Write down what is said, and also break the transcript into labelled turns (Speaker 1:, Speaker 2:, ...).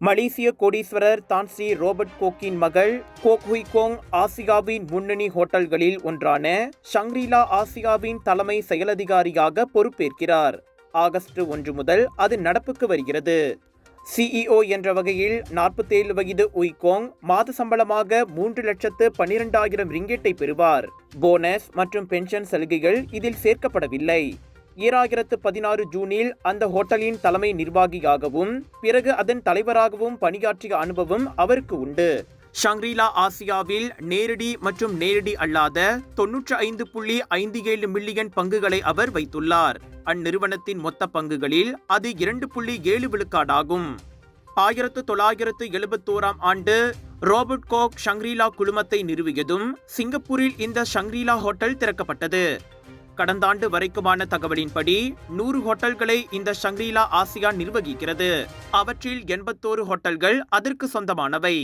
Speaker 1: மலேசிய கோடீஸ்வரர் தான் ஸ்ரீ ரோபர்ட் கோக்கின் மகள் கோக் ஹுய் கோங் ஆசியாவின் முன்னணி ஹோட்டல்களில் ஒன்றான ஷங்க்ரீலா ஆசியாவின் தலைமை செயலதிகாரியாக பொறுப்பேற்கிறார். ஆகஸ்ட் 1 முதல் அது நடப்புக்கு வருகிறது. சிஇஓ என்ற வகையில் 47 வயது உய் கோங் மாத சம்பளமாக 3,12,000 ரிங்கெட்டை பெறுவார். போனஸ் மற்றும் பென்ஷன் சலுகைகள் இதில் சேர்க்கப்படவில்லை. 2016 ஜூனில் அந்த ஹோட்டலின் தலைமை நிர்வாகியாகவும் பிறகு அதன் தலைவராகவும் பணியாற்றிய அனுபவம் அவருக்கு உண்டு. ஷங்க்ரீலா ஆசியாவில் நேரடி மற்றும் நேரடி அல்லாத 95.57 மில்லியன் பங்குகளை அவர் வைத்துள்ளார். அந்நிறுவனத்தின் மொத்த பங்குகளில் அது 2.7 விழுக்காடாகும். 1971 ஆண்டு ரோபர்ட் கோக் ஷங்க்ரீலா குழுமத்தை நிறுவியதும் சிங்கப்பூரில் இந்த ஷங்க்ரீலா ஹோட்டல் திறக்கப்பட்டது. கடந்த ஆண்டு வரைக்குமான தகவலின்படி 100 ஹோட்டல்களை இந்த ஷங்க்ரீலா ஆசியா நிர்வகிக்கிறது. அவற்றில் 81 ஹோட்டல்கள் அதற்கு சொந்தமானவை.